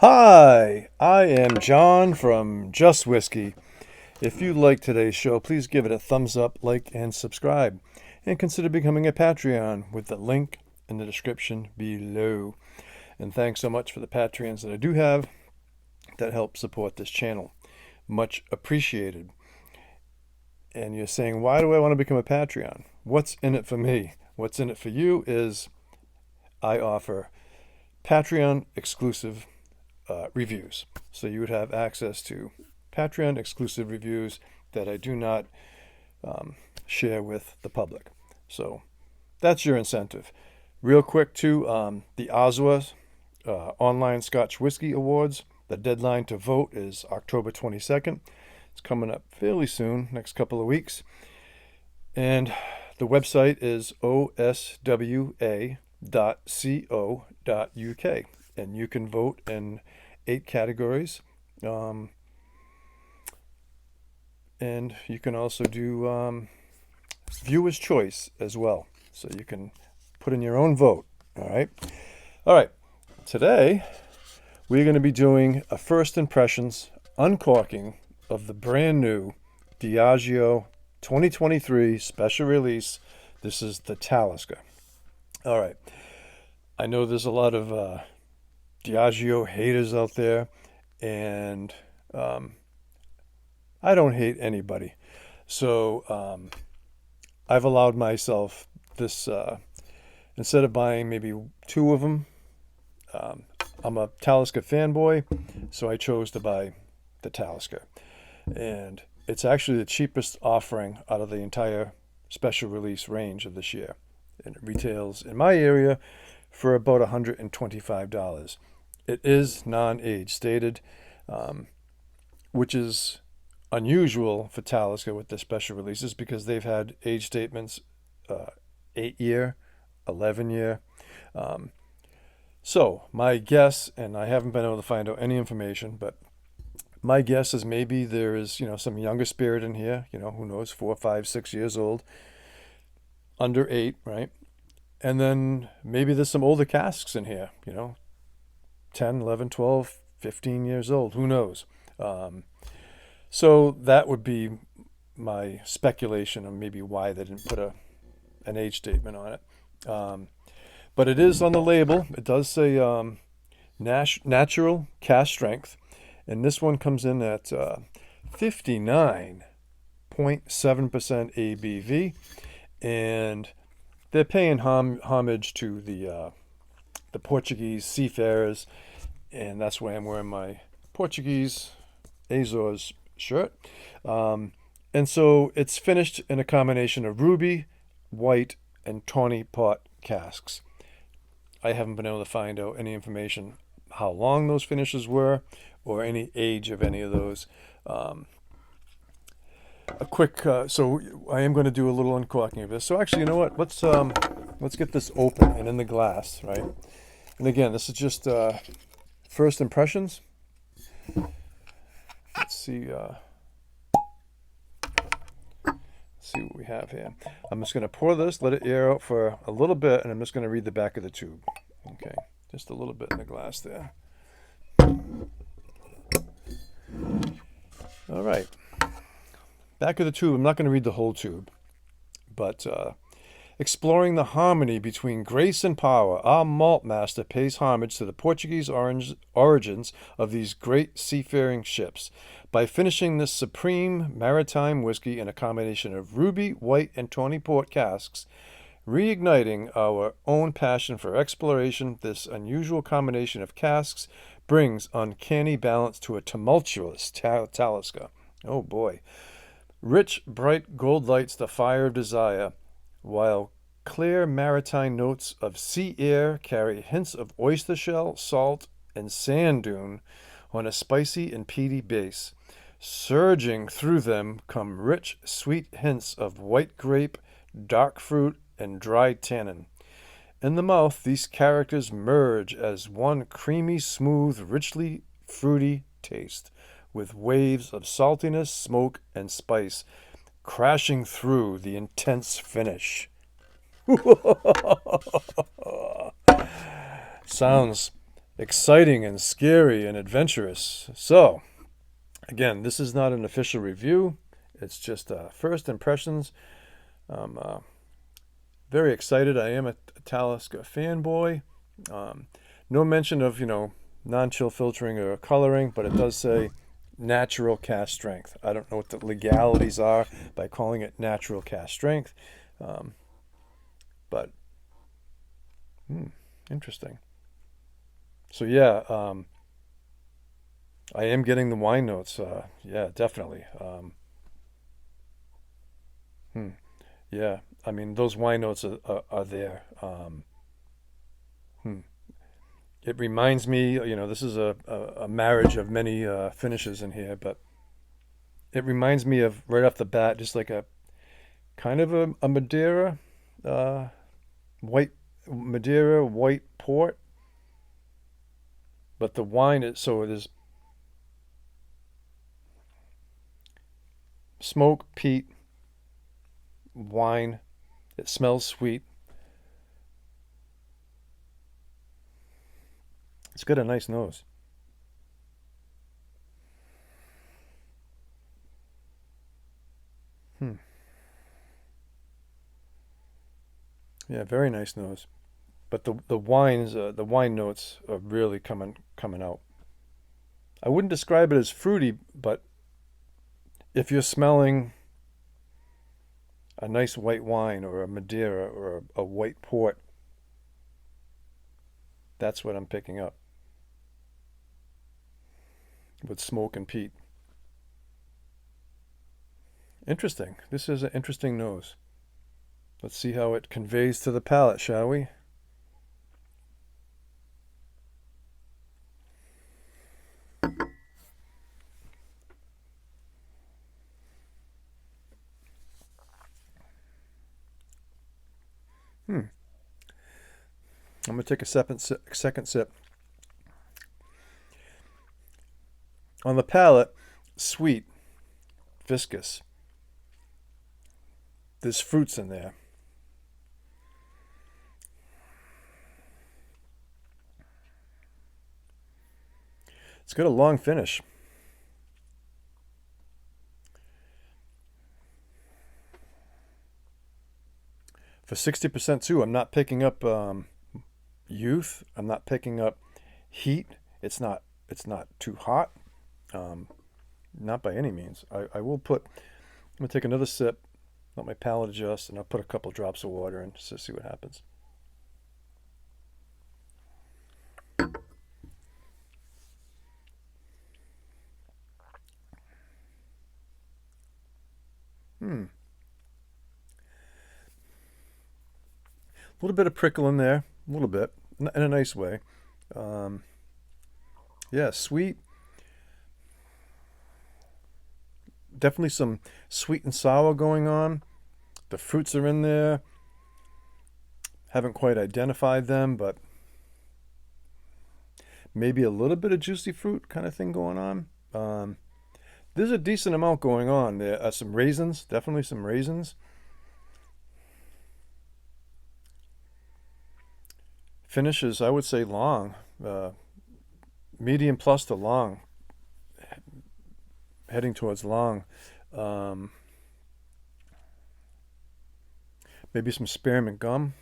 Hi, I am John from Just Whiskey. If you like today's show, please give it a thumbs up, like, and subscribe. And consider becoming a Patreon with the link in the description below. And thanks so much for the Patreons that I do have that help support this channel. Much appreciated. And you're saying, why do I want to become a Patreon? What's in it for me? What's in it for you is I offer Patreon exclusive reviews. So you would have access to Patreon exclusive reviews that I do not share with the public. So that's your incentive. Real quick, too, the Oswa Online Scotch Whisky Awards. The deadline to vote is October 22nd. It's coming up fairly soon, next couple of weeks. And the website is oswa.co.uk. And you can vote in 8 categories. And you can also do viewer's choice as well. So you can put in your own vote. All right. All right. Today, we're going to be doing a first impressions uncorking of the brand new Diageo 2023 special release. This is the Talisker. All right. I know there's a lot of Diageo haters out there, and I don't hate anybody. So I've allowed myself this, instead of buying maybe 2 of them, I'm a Talisker fanboy, so I chose to buy the Talisker. And it's actually the cheapest offering out of the entire special release range of this year. And it retails in my area for about $125. It is non-age stated, which is unusual for Talisker with their special releases because they've had age statements 8-year, 11-year. So my guess, and I haven't been able to find out any information, but my guess is maybe there is, some younger spirit in here, who knows, 4, 5, 6 years old, under 8, right? And then maybe there's some older casks in here, 10, 11, 12, 15 years old, who knows? So that would be my speculation of maybe why they didn't put an age statement on it. But it is on the label. It does say natural cask strength. And this one comes in at 59.7% ABV. And they're paying homage to the Portuguese seafarers. And that's why I'm wearing my Portuguese Azores shirt. And so it's finished in a combination of ruby, white, and tawny pot casks. I haven't been able to find out any information how long those finishes were or any age of any of those. A quick, so I am going to do a little uncorking of this. So actually, you know what? Let's get this open and in the glass, right? And again, this is just first impressions. Let's see what we have here. I'm just going to pour this, let it air out for a little bit, and I'm just going to read the back of the tube. Okay, just a little bit in the glass there. All right. Back of the tube, I'm not going to read the whole tube, but exploring the harmony between grace and power, our malt master pays homage to the Portuguese origins of these great seafaring ships by finishing this supreme maritime whiskey in a combination of ruby, white, and tawny port casks, reigniting our own passion for exploration. This unusual combination of casks brings uncanny balance to a tumultuous Talisker. Oh boy. Rich, bright gold lights the fire of desire, while clear maritime notes of sea air carry hints of oyster shell, salt, and sand dune on a spicy and peaty base. Surging through them come rich, sweet hints of white grape, dark fruit, and dried tannin. In the mouth, these characters merge as one creamy, smooth, richly fruity taste, with waves of saltiness, smoke, and spice crashing through the intense finish. Sounds exciting and scary and adventurous. So, again, this is not an official review. It's just first impressions. I'm very excited. I am a Talisker fanboy. No mention of, non-chill filtering or coloring, but it does say natural cask strength. I don't know what the legalities are by calling it natural cask strength, but interesting. So yeah, I am getting the wine notes. Yeah, definitely. Yeah, I mean those wine notes are there. It reminds me, this is a marriage of many finishes in here, but it reminds me of right off the bat, just like a kind of a Madeira, white Madeira, white port. But the wine is, so it is smoke, peat, wine. It smells sweet. It's got a nice nose. Yeah, very nice nose. But the wines, the wine notes are really coming out. I wouldn't describe it as fruity, but if you're smelling a nice white wine or a Madeira or a white port, that's what I'm picking up with smoke and peat. Interesting. This is an interesting nose. Let's see how it conveys to the palate, shall we? I'm going to take a second sip. On the palate, sweet, viscous. There's fruits in there. It's got a long finish. For 60% too, I'm not picking up youth. I'm not picking up heat. It's not too hot. Not by any means. I will put. I'm gonna take another sip, let my palate adjust, and I'll put a couple drops of water in just to see what happens. A little bit of prickle in there, a little bit, in a nice way. Yeah, sweet. Definitely some sweet and sour going on. The fruits are in there. Haven't quite identified them, but maybe a little bit of juicy fruit kind of thing going on. There's a decent amount going on. There are some raisins, definitely some raisins. Finishes, I would say long, medium plus to long, heading towards long. Maybe some spearmint gum.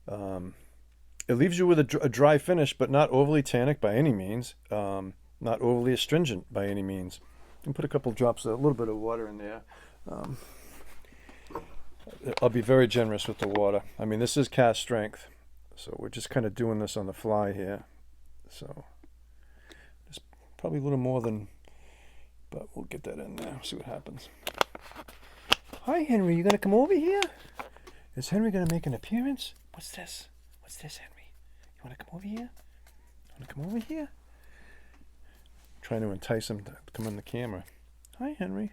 It leaves you with a dry finish, but not overly tannic by any means. Not overly astringent by any means. You can put a couple drops, a little bit of water in there. I'll be very generous with the water. I mean, this is cask strength, so we're just kind of doing this on the fly here. So, just probably a little more than, but we'll get that in there. See what happens. Hi, Henry. You gonna come over here? Is Henry gonna make an appearance? What's this? What's this, Henry? You wanna come over here? You wanna come over here? I'm trying to entice him to come on the camera. Hi, Henry.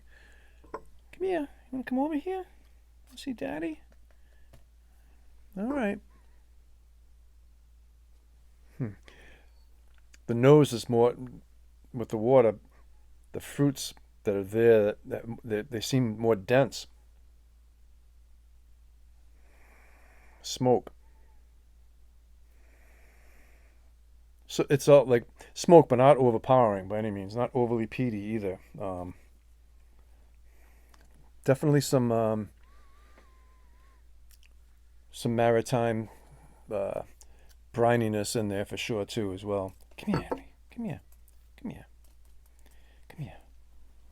Come here. You wanna come over here? See Daddy? All right. The nose is more, with the water, the fruits that are there, they seem more dense. Smoke. So it's all like smoke, but not overpowering by any means. Not overly peaty either. Definitely some maritime uh, brininess in there for sure too as well. Come here, Henry. Come here. Come here. Come here.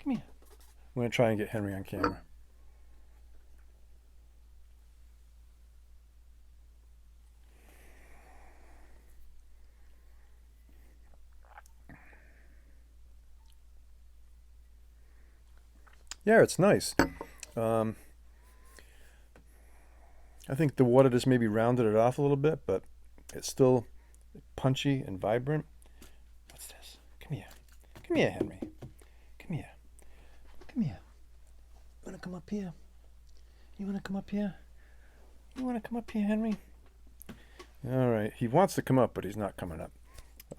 Come here. I'm gonna try and get Henry on camera. Yeah, it's nice. Um, I think the water just maybe rounded it off a little bit, but it's still punchy and vibrant. What's this? Come here. Come here, Henry. Come here. Come here. You want to come up here? You want to come up here? You want to come up here, Henry? All right. He wants to come up, but he's not coming up.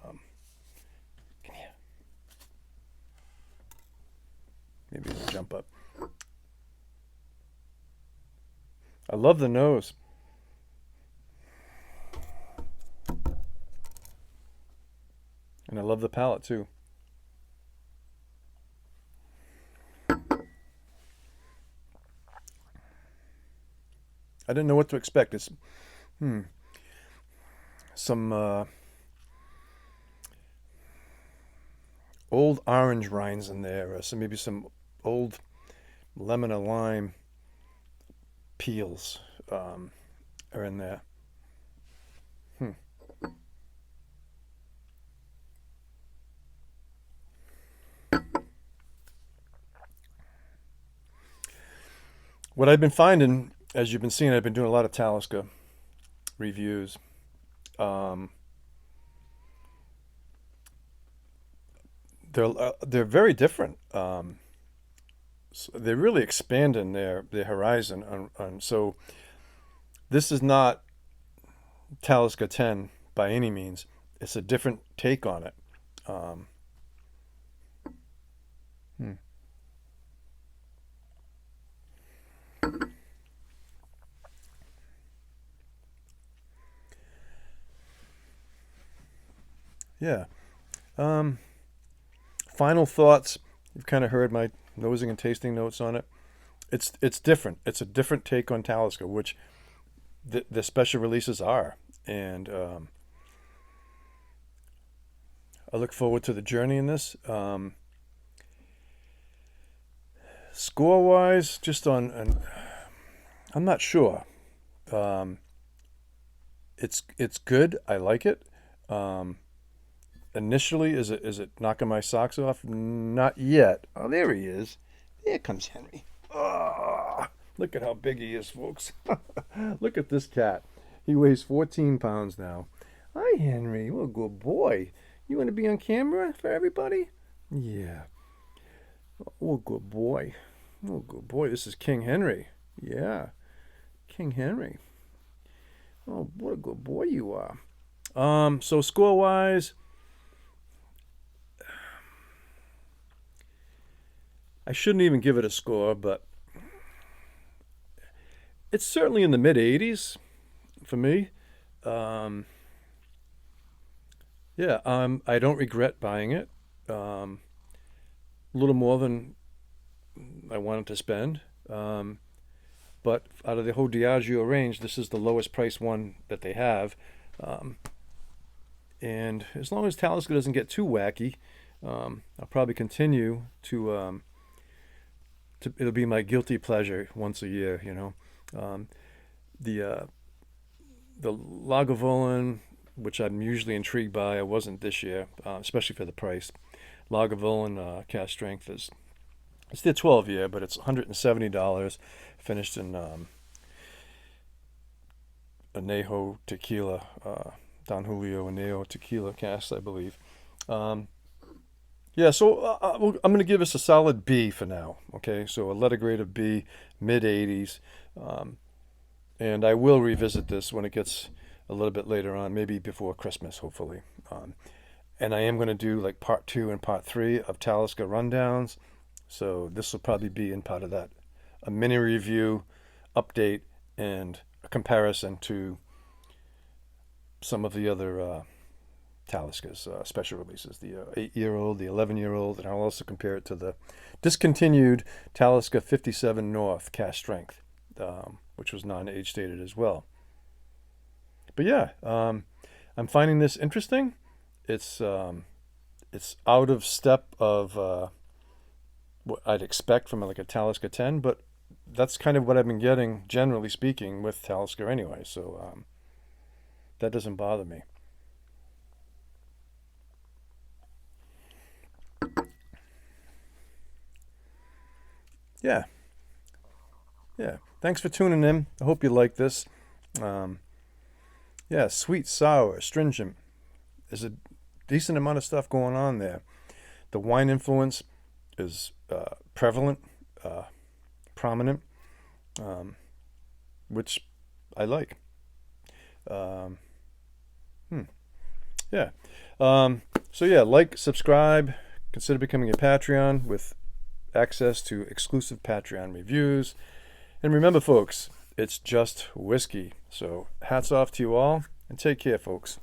Come here. Maybe he'll jump up. I love the nose. And I love the palate too. I didn't know what to expect. It's some old orange rinds in there, or maybe some old lemon or lime peels are in there. What I've been finding, as you've been seeing, I've been doing a lot of Talisker reviews. They're very different. So they're really expanding their horizon. So this is not Talisker 10 by any means. It's a different take on it. Um, hmm. Yeah. Um, Final thoughts. You've kind of heard my nosing and tasting notes on it. It's different. It's a different take on Talisker, which the special releases are, and I look forward to the journey in this. Score wise, just I'm not sure. Um, it's good. I like it. Um, Initially, is it knocking my socks off? Not yet. Oh, there he is. Here comes Henry. Oh, look at how big he is, folks. Look at this cat. He weighs 14 pounds now. Hi, Henry. What a good boy. You want to be on camera for everybody? Yeah. Oh, good boy. Oh, good boy. This is King Henry. Yeah, King Henry. Oh, what a good boy you are. So score wise, I shouldn't even give it a score, but it's certainly in the mid 80s for me. Um, yeah, I don't regret buying it. A little more than I wanted to spend. But out of the whole Diageo range, this is the lowest price one that they have. Um, and as long as Talisker doesn't get too wacky, I'll probably continue to. It'll be my guilty pleasure once a year. Um, the uh, the Lagavulin, which I'm usually intrigued by, I wasn't this year, especially for the price. Lagavulin cask strength is it's the 12 year, but it's $170, finished in Anejo tequila, Don Julio Anejo tequila cask, I believe. Um, yeah, so I'm going to give us a solid B for now. Okay, so a letter grade of B, mid 80s. Um, and I will revisit this when it gets a little bit later on, maybe before Christmas, hopefully. And I am going to do like part two and part three of Talisker rundowns. So this will probably be in part of that, a mini review, update, and a comparison to some of the other Talisker's special releases, the 8-year-old, the 11-year-old, and I'll also compare it to the discontinued Talisker 57 North cask strength, which was non-age stated as well. But yeah, I'm finding this interesting. It's out of step of what I'd expect from like a Talisker 10, but that's kind of what I've been getting, generally speaking, with Talisker anyway. So that doesn't bother me. Yeah. Yeah. Thanks for tuning in. I hope you like this. Yeah, sweet, sour, astringent. There's a decent amount of stuff going on there. The wine influence is prevalent, prominent, which I like. Yeah. So yeah, like, subscribe, consider becoming a Patreon with access to exclusive Patreon reviews. And remember, folks, it's just whiskey. So hats off to you all, and take care, folks.